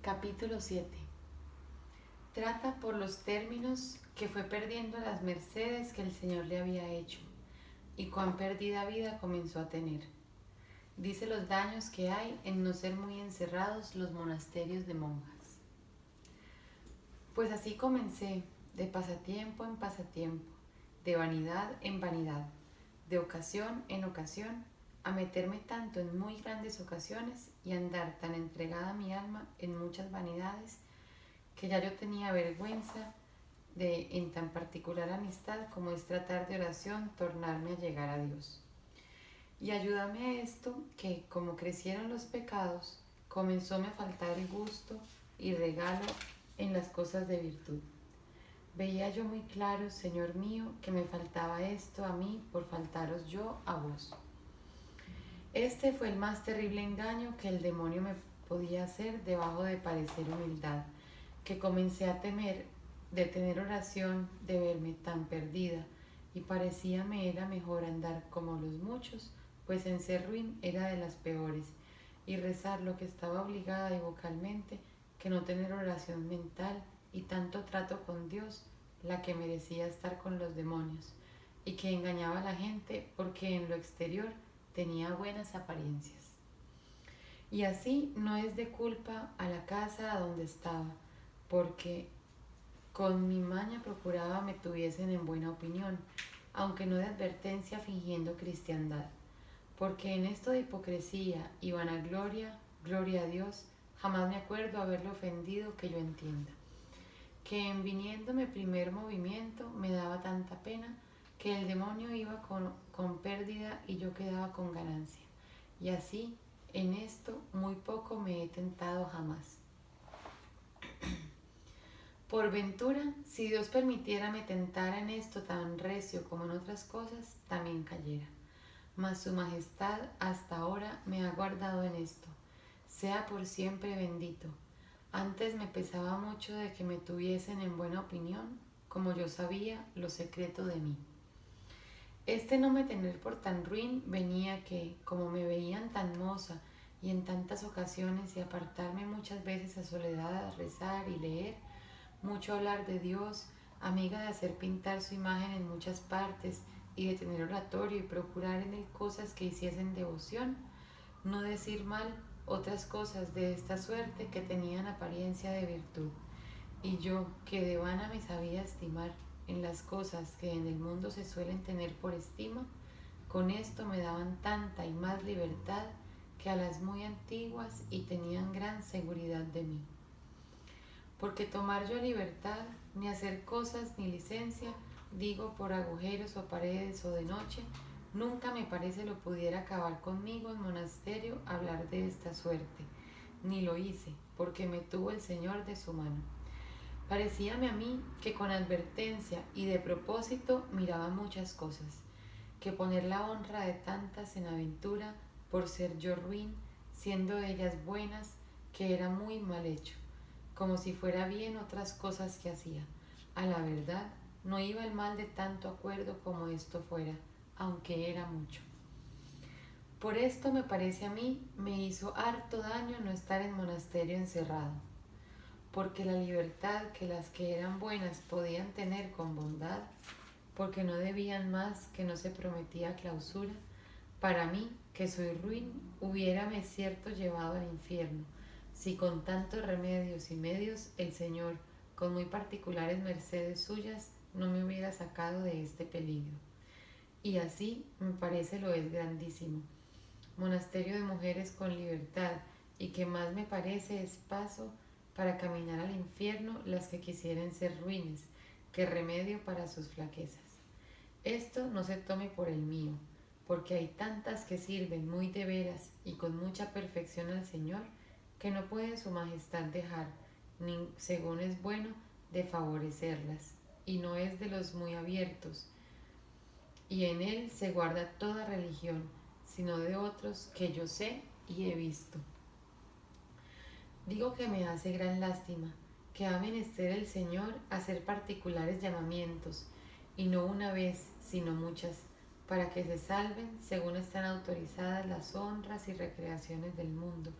Capítulo 7. Trata por los términos que fue perdiendo las mercedes que el Señor le había hecho, y cuán perdida vida comenzó a tener. Dice los daños que hay en no ser muy encerrados los monasterios de monjas. Pues así comencé, de pasatiempo en pasatiempo, de vanidad en vanidad, de ocasión en ocasión, a meterme tanto en muy grandes ocasiones y andar tan entregada mi alma en muchas vanidades, que ya yo tenía vergüenza de en tan particular amistad como es tratar de oración tornarme a llegar a Dios. Y ayúdame a esto que, como crecieron los pecados, comenzóme a faltar el gusto y regalo en las cosas de virtud. Veía yo muy claro, Señor mío, que me faltaba esto a mí por faltaros yo a vos. Este fue el más terrible engaño que el demonio me podía hacer debajo de parecer humildad, que comencé a temer de tener oración, de verme tan perdida, y parecía me era mejor andar como los muchos, pues en ser ruin era de las peores, y rezar lo que estaba obligada y vocalmente, que no tener oración mental y tanto trato con Dios, la que merecía estar con los demonios, y que engañaba a la gente porque en lo exterior tenía buenas apariencias. Y así no es de culpa a la casa a donde estaba, porque con mi maña procuraba me tuviesen en buena opinión, aunque no de advertencia fingiendo cristiandad, porque en esto de hipocresía y vanagloria, gloria a Dios, jamás me acuerdo haberle ofendido que yo entienda, que en viniéndome primer movimiento me daba tanta pena que el demonio iba con pérdida y yo quedaba con ganancia. Y así, en esto muy poco me he tentado jamás. Por ventura, si Dios permitiera me tentara en esto tan recio como en otras cosas, también cayera. Mas su majestad hasta ahora me ha guardado en esto. Sea por siempre bendito. Antes me pesaba mucho de que me tuviesen en buena opinión, como yo sabía lo secreto de mí. Este no me tener por tan ruin venía que, como me veían tan moza y en tantas ocasiones y apartarme muchas veces a soledad a rezar y leer, mucho hablar de Dios, amiga de hacer pintar su imagen en muchas partes y de tener oratorio y procurar en él cosas que hiciesen devoción, no decir mal otras cosas de esta suerte que tenían apariencia de virtud. Y yo, que de vana me sabía estimar en las cosas que en el mundo se suelen tener por estima, con esto me daban tanta y más libertad que a las muy antiguas y tenían gran seguridad de mí. Porque tomar yo libertad, ni hacer cosas ni licencia, digo por agujeros o paredes o de noche, nunca me parece lo pudiera acabar conmigo en monasterio hablar de esta suerte, ni lo hice, porque me tuvo el Señor de su mano. Parecíame a mí que con advertencia y de propósito miraba muchas cosas, que poner la honra de tantas en aventura por ser yo ruin, siendo ellas buenas, que era muy mal hecho, como si fuera bien otras cosas que hacía. A la verdad, no iba el mal de tanto acuerdo como esto fuera, aunque era mucho. Por esto me parece a mí, me hizo harto daño no estar en monasterio encerrado, porque la libertad que las que eran buenas podían tener con bondad, porque no debían más que no se prometía clausura, para mí, que soy ruin, hubiérame cierto llevado al infierno, si con tantos remedios y medios el Señor, con muy particulares mercedes suyas, no me hubiera sacado de este peligro. Y así me parece lo es grandísimo. Monasterio de mujeres con libertad, y que más me parece es paso para caminar al infierno las que quisieren ser ruines, que remedio para sus flaquezas. Esto no se tome por el mío, porque hay tantas que sirven muy de veras y con mucha perfección al Señor, que no puede su majestad dejar, ni según es bueno, de favorecerlas, y no es de los muy abiertos, y en él se guarda toda religión, sino de otros que yo sé y he visto. Digo que me hace gran lástima que ha menester el Señor hacer particulares llamamientos, y no una vez, sino muchas, para que se salven según están autorizadas las honras y recreaciones del mundo,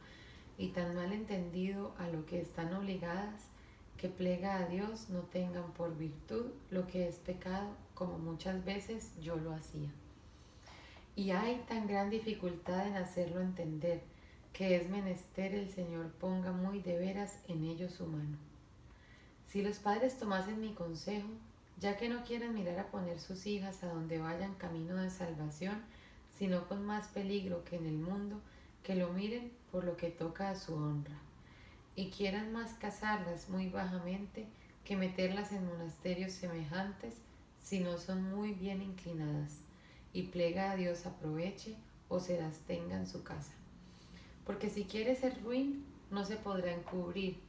y tan mal entendido a lo que están obligadas, que plega a Dios no tengan por virtud lo que es pecado, como muchas veces yo lo hacía. Y hay tan gran dificultad en hacerlo entender, que es menester el Señor ponga muy de veras en ellos su mano. Si los padres tomasen mi consejo, ya que no quieren mirar a poner sus hijas a donde vayan camino de salvación, sino con más peligro que en el mundo, que lo miren por lo que toca a su honra, y quieran más casarlas muy bajamente que meterlas en monasterios semejantes, si no son muy bien inclinadas, y plega a Dios aproveche o se las tenga en su casa. Porque si quiere ser ruin, no se podrá encubrir,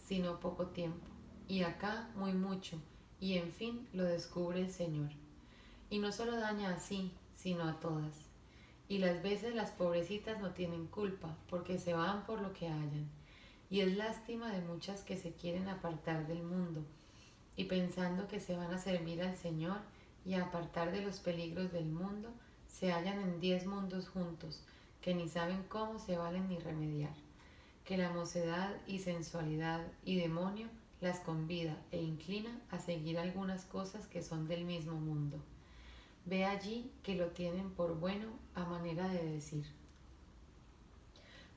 sino poco tiempo, y acá muy mucho, y en fin lo descubre el Señor. Y no solo daña así, sino a todas. Y las veces las pobrecitas no tienen culpa, porque se van por lo que hallan. Y es lástima de muchas que se quieren apartar del mundo, y pensando que se van a servir al Señor y a apartar de los peligros del mundo, se hallan en 10 mundos juntos, que ni saben cómo se valen ni remediar, que la mocedad y sensualidad y demonio las convida e inclina a seguir algunas cosas que son del mismo mundo. Ve allí que lo tienen por bueno a manera de decir.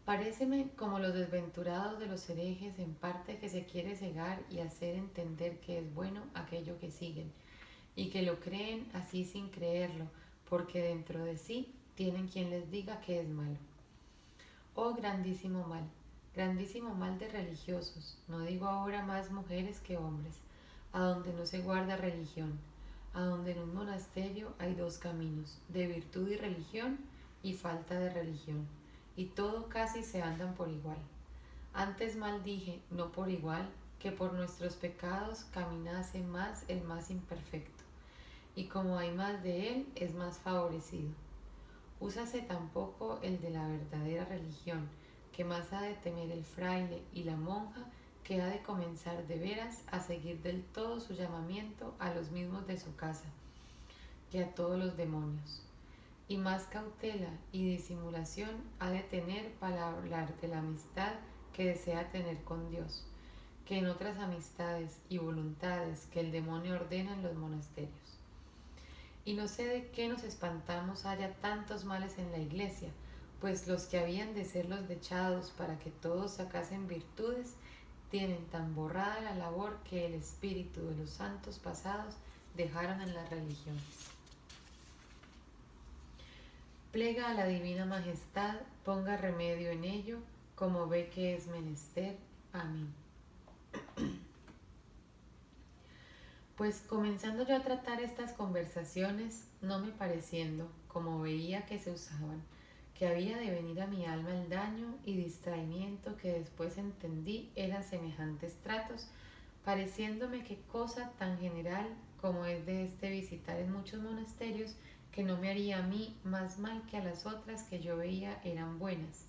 Paréceme como los desventurados de los herejes en parte que se quiere cegar y hacer entender que es bueno aquello que siguen, y que lo creen así sin creerlo, porque dentro de sí tienen quien les diga que es malo. Oh grandísimo mal de religiosos, no digo ahora más mujeres que hombres, a donde no se guarda religión, a donde en un monasterio hay 2 caminos, de virtud y religión, y falta de religión, y todo casi se andan por igual. Antes mal dije, no por igual, que por nuestros pecados caminase más el más imperfecto, y como hay más de él, es más favorecido. Úsase tampoco el de la verdadera religión, que más ha de temer el fraile y la monja, que ha de comenzar de veras a seguir del todo su llamamiento a los mismos de su casa, que a todos los demonios. Y más cautela y disimulación ha de tener para hablar de la amistad que desea tener con Dios, que en otras amistades y voluntades que el demonio ordena en los monasterios. Y no sé de qué nos espantamos haya tantos males en la iglesia, pues los que habían de ser los dechados para que todos sacasen virtudes, tienen tan borrada la labor que el espíritu de los santos pasados dejaron en las religiones. Plega a la divina majestad, ponga remedio en ello, como ve que es menester. Amén. Pues comenzando yo a tratar estas conversaciones, no me pareciendo, como veía que se usaban, que había de venir a mi alma el daño y distraimiento que después entendí eran semejantes tratos, pareciéndome que cosa tan general como es de este visitar en muchos monasterios, que no me haría a mí más mal que a las otras que yo veía eran buenas,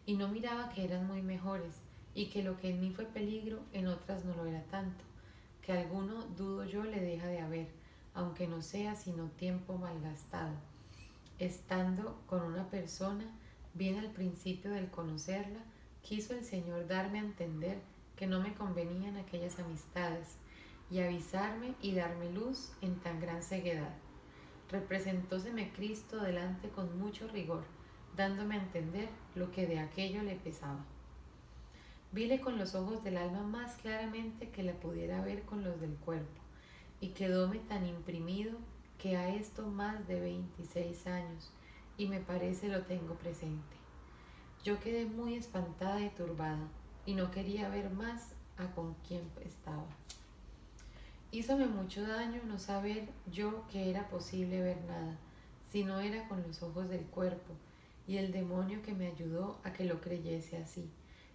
y no miraba que eran muy mejores, y que lo que en mí fue peligro en otras no lo era tanto, que alguno dudo yo le deja de haber, aunque no sea sino tiempo malgastado, estando con una persona, bien al principio del conocerla, quiso el Señor darme a entender que no me convenían aquellas amistades, y avisarme y darme luz en tan gran ceguedad. Representóseme Cristo delante con mucho rigor, dándome a entender lo que de aquello le pesaba. Vile con los ojos del alma más claramente que la pudiera ver con los del cuerpo, y quedóme tan imprimido que a esto más de 26 años, y me parece lo tengo presente. Yo quedé muy espantada y turbada, y no quería ver más a con quién estaba. Hízome mucho daño no saber yo que era posible ver nada, si no era con los ojos del cuerpo, y el demonio que me ayudó a que lo creyese así,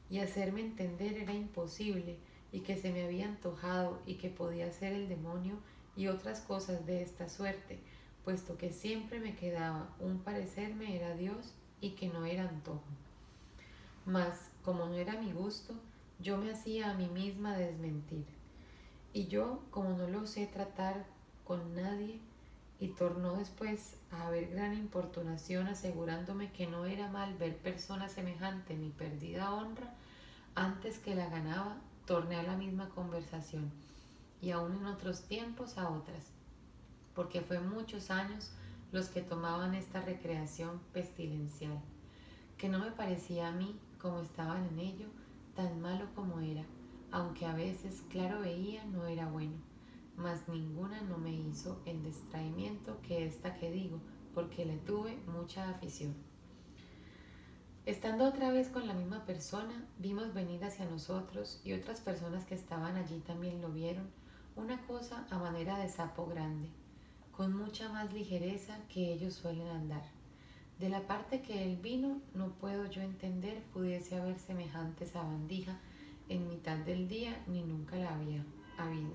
y hacerme entender era imposible, y que se me había antojado y que podía ser el demonio y otras cosas de esta suerte, puesto que siempre me quedaba un parecerme era Dios y que no era antojo. Mas, como no era mi gusto, yo me hacía a mí misma desmentir. Y yo, como no lo sé tratar con nadie, y tornó después a haber gran importunación asegurándome que no era mal ver persona semejante ni perdida honra, antes que la ganaba, torné a la misma conversación, y aún en otros tiempos a otras, porque fue muchos años los que tomaban esta recreación pestilencial, que no me parecía a mí, como estaban en ello, tan malo como era, aunque a veces claro veía no era bueno, mas ninguna no me hizo el distraimiento que esta que digo, porque le tuve mucha afición. Estando otra vez con la misma persona, vimos venir hacia nosotros, y otras personas que estaban allí también lo vieron, una cosa a manera de sapo grande, con mucha más ligereza que ellos suelen andar. De la parte que él vino, no puedo yo entender pudiese haber semejante sabandija en mitad del día, ni nunca la había habido.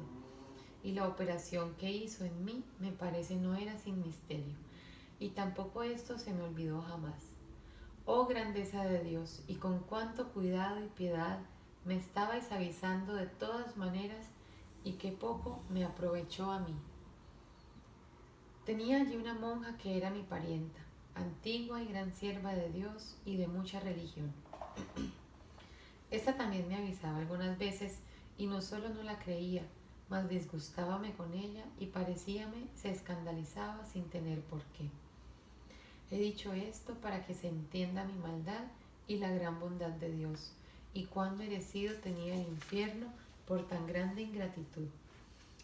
Y la operación que hizo en mí me parece no era sin misterio, y tampoco esto se me olvidó jamás. Oh grandeza de Dios, y con cuánto cuidado y piedad me estabais avisando de todas maneras, y qué poco me aprovechó a mí. Tenía allí una monja que era mi parienta, antigua y gran sierva de Dios y de mucha religión. Esta también me avisaba algunas veces, y no solo no la creía, mas disgustábame con ella, y parecíame se escandalizaba sin tener por qué. He dicho esto para que se entienda mi maldad y la gran bondad de Dios, y cuán merecido tenía el infierno por tan grande ingratitud.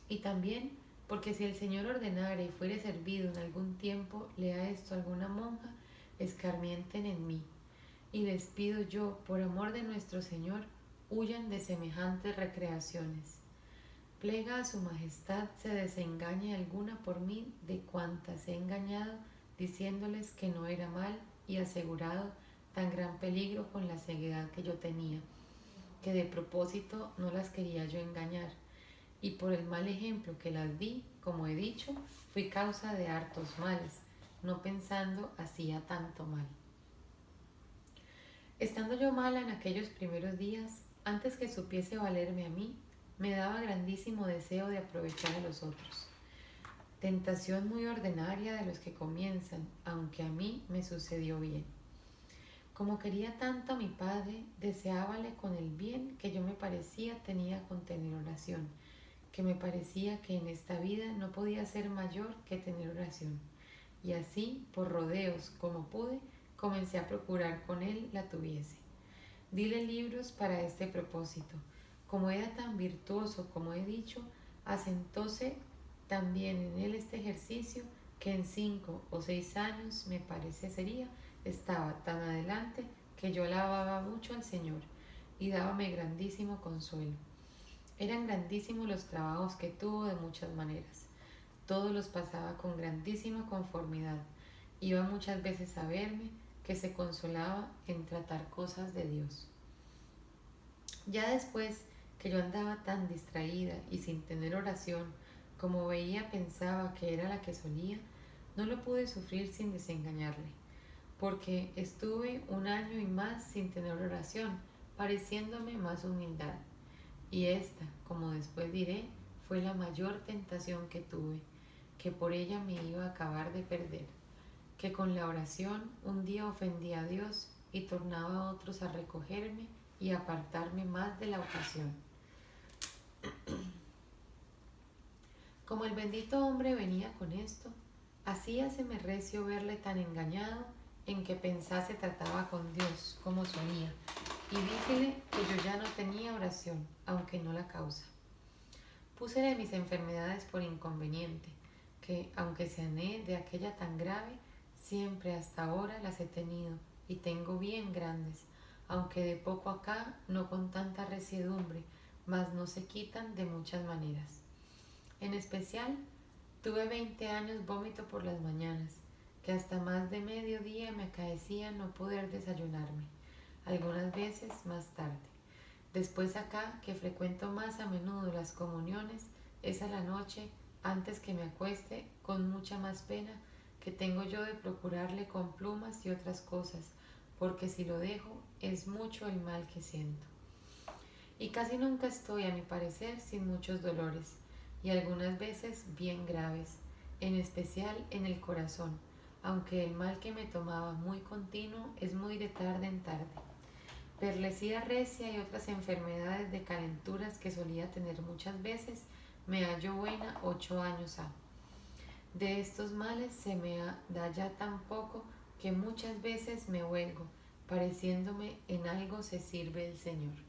Y también porque si el Señor ordenare y fuere servido en algún tiempo, lea esto a alguna monja, escarmienten en mí. Y les pido yo, por amor de nuestro Señor, huyan de semejantes recreaciones. Plega a su majestad se desengañe alguna por mí de cuantas he engañado, diciéndoles que no era mal y asegurado tan gran peligro con la ceguedad que yo tenía, que de propósito no las quería yo engañar, y por el mal ejemplo que las di, como he dicho, fui causa de hartos males, no pensando hacía tanto mal. Estando yo mala en aquellos primeros días, antes que supiese valerme a mí, me daba grandísimo deseo de aprovechar a los otros. Tentación muy ordinaria de los que comienzan, aunque a mí me sucedió bien. Como quería tanto a mi padre, deseábale con el bien que yo me parecía tenía con tener oración, que me parecía que en esta vida no podía ser mayor que tener oración. Y así, por rodeos como pude, comencé a procurar con él la tuviese. Dile libros para este propósito. Como era tan virtuoso como he dicho, asentóse también en él este ejercicio, que en 5 o 6 años, me parece sería, estaba tan adelante que yo alababa mucho al Señor y dábame grandísimo consuelo. Eran grandísimos los trabajos que tuvo de muchas maneras. Todos los pasaba con grandísima conformidad. Iba muchas veces a verme, que se consolaba en tratar cosas de Dios. Ya después que yo andaba tan distraída y sin tener oración, como veía pensaba que era la que solía, no lo pude sufrir sin desengañarle, porque estuve 1 año y más sin tener oración, pareciéndome más humildad. Y esta, como después diré, fue la mayor tentación que tuve, que por ella me iba a acabar de perder, que con la oración un día ofendí a Dios y tornaba a otros a recogerme y apartarme más de la ocasión. Como el bendito hombre venía con esto, hacíaseme recio verle tan engañado en que pensase trataba con Dios como solía, y díjele que yo ya no tenía oración, aunque no la causa. Púsele mis enfermedades por inconveniente, que aunque sané de aquella tan grave, siempre hasta ahora las he tenido y tengo bien grandes, aunque de poco acá no con tanta resiedumbre, mas no se quitan de muchas maneras. En especial, tuve 20 años vómito por las mañanas, que hasta más de mediodía me acaecía no poder desayunarme, algunas veces más tarde. Después acá, que frecuento más a menudo las comuniones, es a la noche, antes que me acueste, con mucha más pena que tengo yo de procurarle con plumas y otras cosas, porque si lo dejo es mucho el mal que siento. Y casi nunca estoy, a mi parecer, sin muchos dolores, y algunas veces bien graves, en especial en el corazón, aunque el mal que me tomaba muy continuo es muy de tarde en tarde. Perlecía recia y otras enfermedades de calenturas que solía tener muchas veces, me hallo buena 8 años ha. De estos males se me da ya tan poco que muchas veces me huelgo, pareciéndome en algo se sirve el Señor.